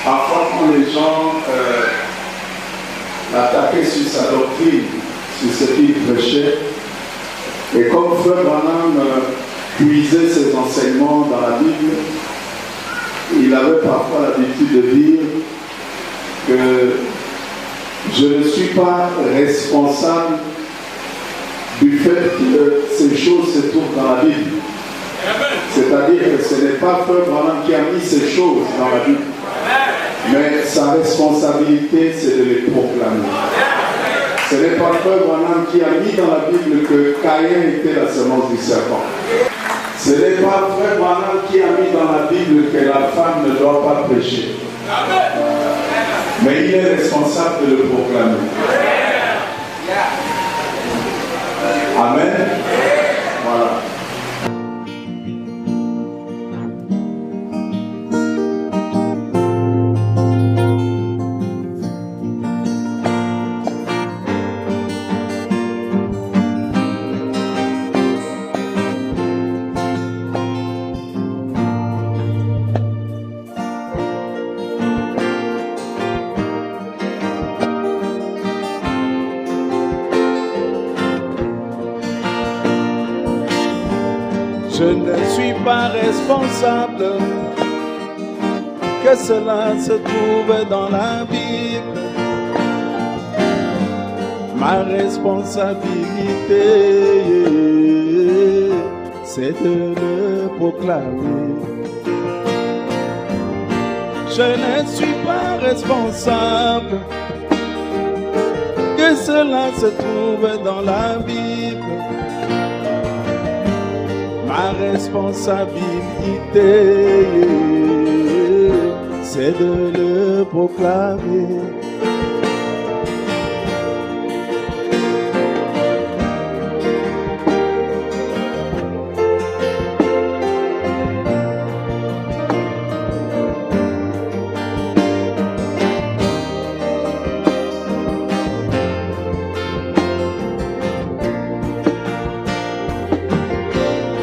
Parfois, quand les gens attaquaient sur sa doctrine, sur ce qu'il prêchait, et comme Frère Branham puisait ses enseignements dans la Bible, il avait parfois l'habitude de dire que je ne suis pas responsable du fait que ces choses se trouvent dans la Bible. C'est-à-dire que ce n'est pas Frère Branham qui a mis ces choses dans la Bible, mais sa responsabilité, c'est de les proclamer. Ce n'est pas Frère Branham qui a mis dans la Bible que Caïn était la semence du serpent. Ce n'est pas Frère Branham qui a mis dans la Bible que la femme ne doit pas prêcher. Mais il est responsable de le proclamer. Amen. Voilà. Je ne suis pas responsable que cela se trouve dans la Bible. Ma responsabilité, c'est de le proclamer. Je ne suis pas responsable que cela se trouve dans la Bible. Ma responsabilité, c'est de le proclamer.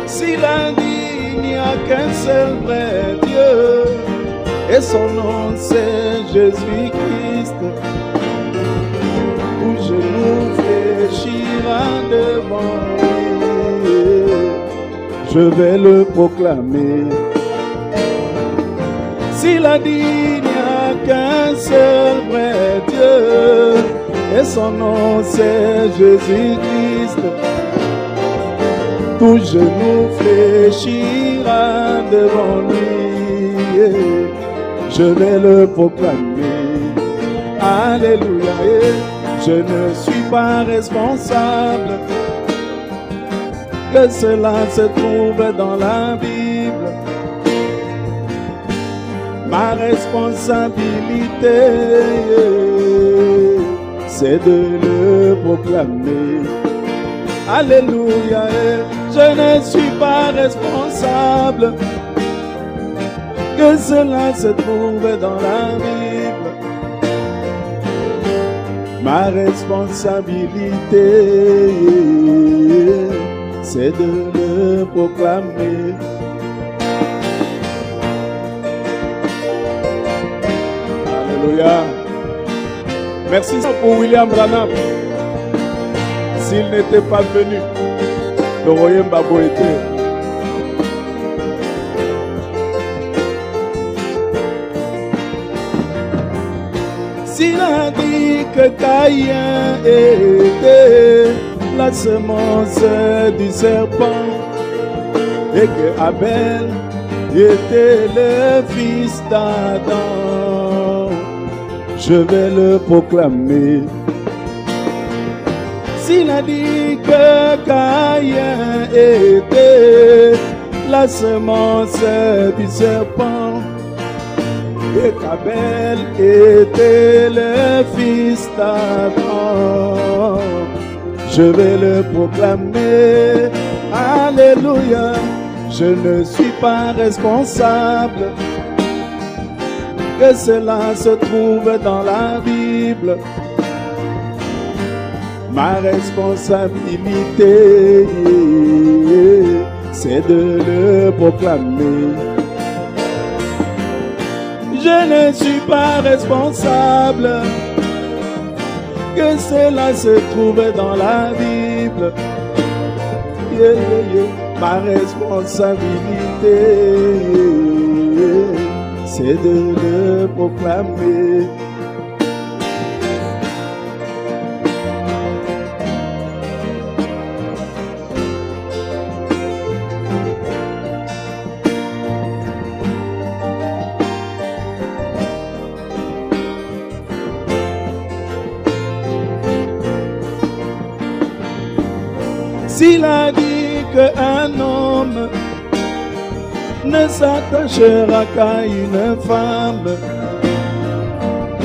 S'il a dit il n'y a qu'un seul vrai Dieu, et son nom c'est Jésus-Christ, tout genou fléchira devant lui, je vais le proclamer. S'il a dit il n'y a qu'un seul vrai Dieu, et son nom c'est Jésus-Christ, tout genou fléchira devant lui, je vais le proclamer. Alléluia. Je ne suis pas responsable que cela se trouve dans la Bible. Ma responsabilité, c'est de le proclamer. Alléluia. Je ne suis pas responsable que cela se trouve dans la Bible. Ma responsabilité, c'est de le proclamer. Alléluia. Merci pour William Branham. S'il n'était pas venu, le royaume Babo était. S'il a dit que Caïn était la semence du serpent et que Abel était le fils d'Adam, je vais le proclamer. S'il a dit que Caïn était la semence du serpent et qu'Abel était le fils d'Adam, je vais le proclamer. Alléluia. Je ne suis pas responsable que cela se trouve dans la Bible. Ma responsabilité, c'est de le proclamer. Je ne suis pas responsable que cela se trouve dans la Bible. Yeah, yeah, yeah. Ma responsabilité, c'est de le proclamer. S'il a dit qu'un homme ne s'attachera qu'à une femme,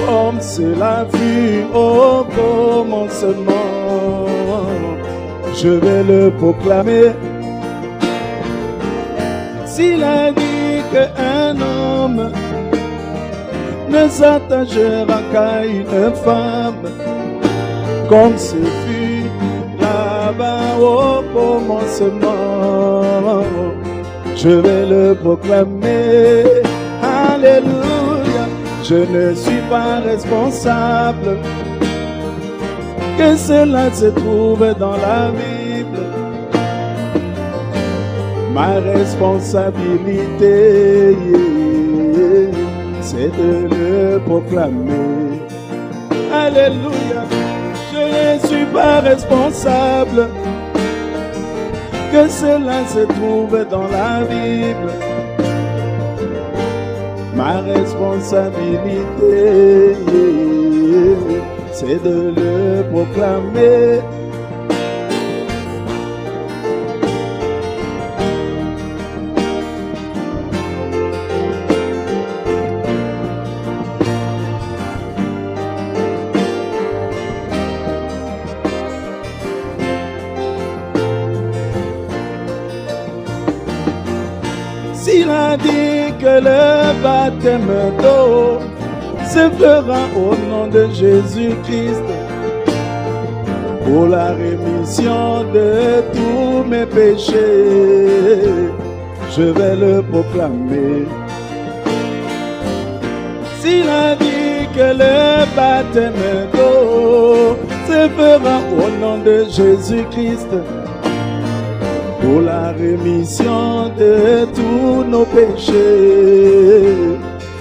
comme cela fut au commencement, je vais le proclamer. S'il a dit qu'un homme ne s'attachera qu'à une femme, comme ce fut là-bas au commencement, je vais le proclamer. Alléluia. Je ne suis pas responsable que cela se trouve dans la Bible. Ma responsabilité, c'est de le proclamer. Alléluia. Je ne suis pas responsable que cela se trouve dans la Bible. Ma responsabilité, c'est de le proclamer. S'il a dit que le baptême d'eau se fera au nom de Jésus-Christ pour la rémission de tous mes péchés, je vais le proclamer. S'il a dit que le baptême d'eau se fera au nom de Jésus-Christ pour la rémission de tous nos péchés,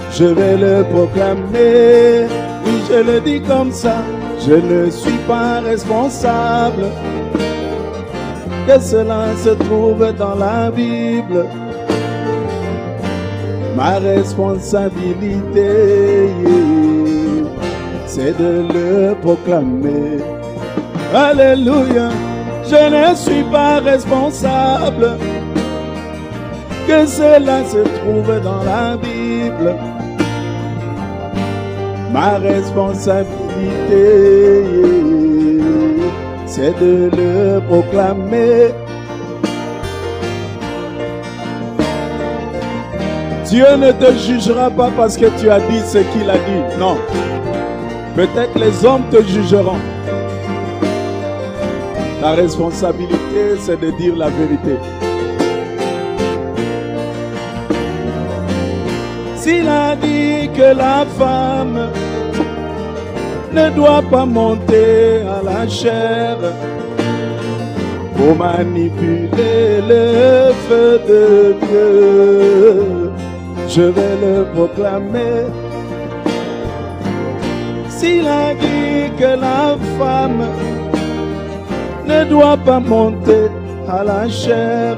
je vais le proclamer. Oui, je le dis comme ça, je ne suis pas responsable que cela se trouve dans la Bible. Ma responsabilité, c'est de le proclamer. Alléluia. Je ne suis pas responsable que cela se trouve dans la Bible. Ma responsabilité, c'est de le proclamer. Dieu ne te jugera pas parce que tu as dit ce qu'il a dit. Non. Peut-être les hommes te jugeront. La responsabilité, c'est de dire la vérité. S'il a dit que la femme ne doit pas monter à la chair pour manipuler le feu de Dieu, je vais le proclamer. S'il a dit que la femme ne doit pas monter à la chair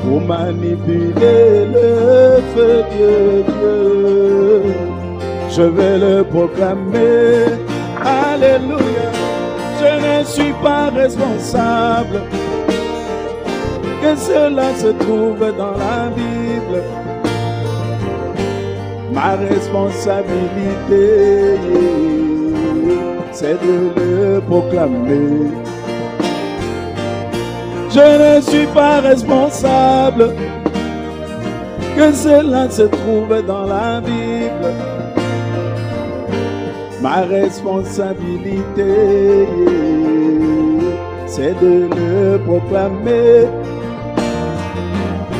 pour manipuler le feu de Dieu, je vais le proclamer. Alléluia. Je ne suis pas responsable que cela se trouve dans la Bible. Ma responsabilité, c'est de le proclamer. Je ne suis pas responsable que cela se trouve dans la Bible. Ma responsabilité, c'est de le proclamer.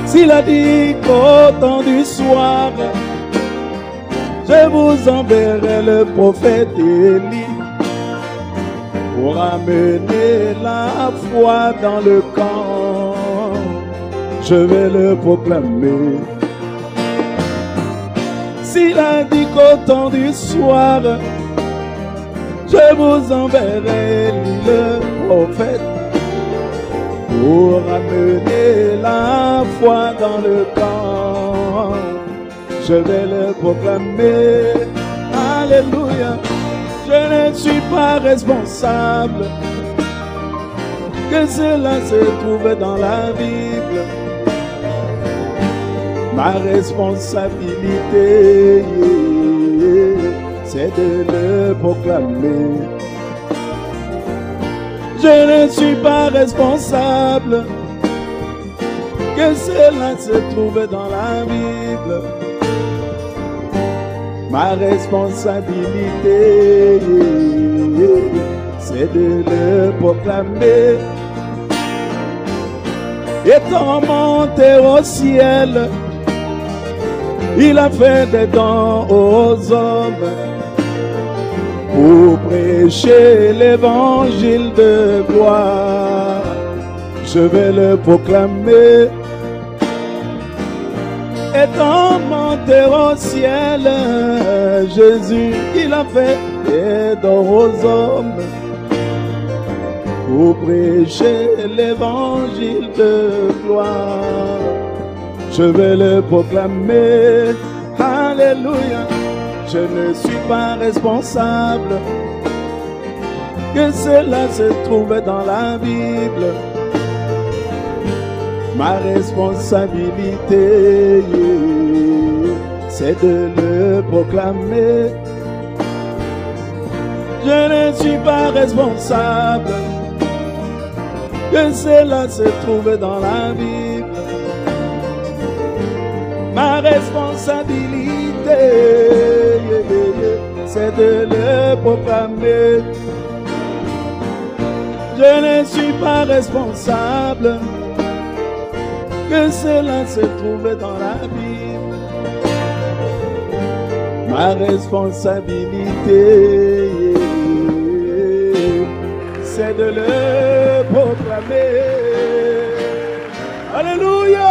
S'il a dit qu'au temps du soir, je vous enverrai le prophète Élie pour amener la foi dans le camp. Je vais le proclamer. S'il a dit qu'au temps du soir, je vous enverrai le prophète pour amener la foi dans le camp. Je vais le proclamer. Alléluia. Je ne suis pas responsable que cela se trouve dans la Bible. Ma responsabilité, c'est de le proclamer. Je ne suis pas responsable que cela se trouve dans la Bible. Ma responsabilité, c'est de le proclamer. Étant monté au ciel, il a fait des dons aux hommes pour prêcher l'évangile de gloire. Je vais le proclamer. Étant monté au ciel, Jésus, il a fait des dons aux hommes pour prêcher l'évangile de gloire. Je vais le proclamer. Alléluia. Je ne suis pas responsable que cela se trouve dans la Bible. Ma responsabilité, c'est de le proclamer. Je ne suis pas responsable que cela se trouve dans la Bible. Ma responsabilité, c'est de le proclamer. Je ne suis pas responsable que cela se trouve dans la Bible. Ma responsabilité, c'est de le proclamer. Alléluia.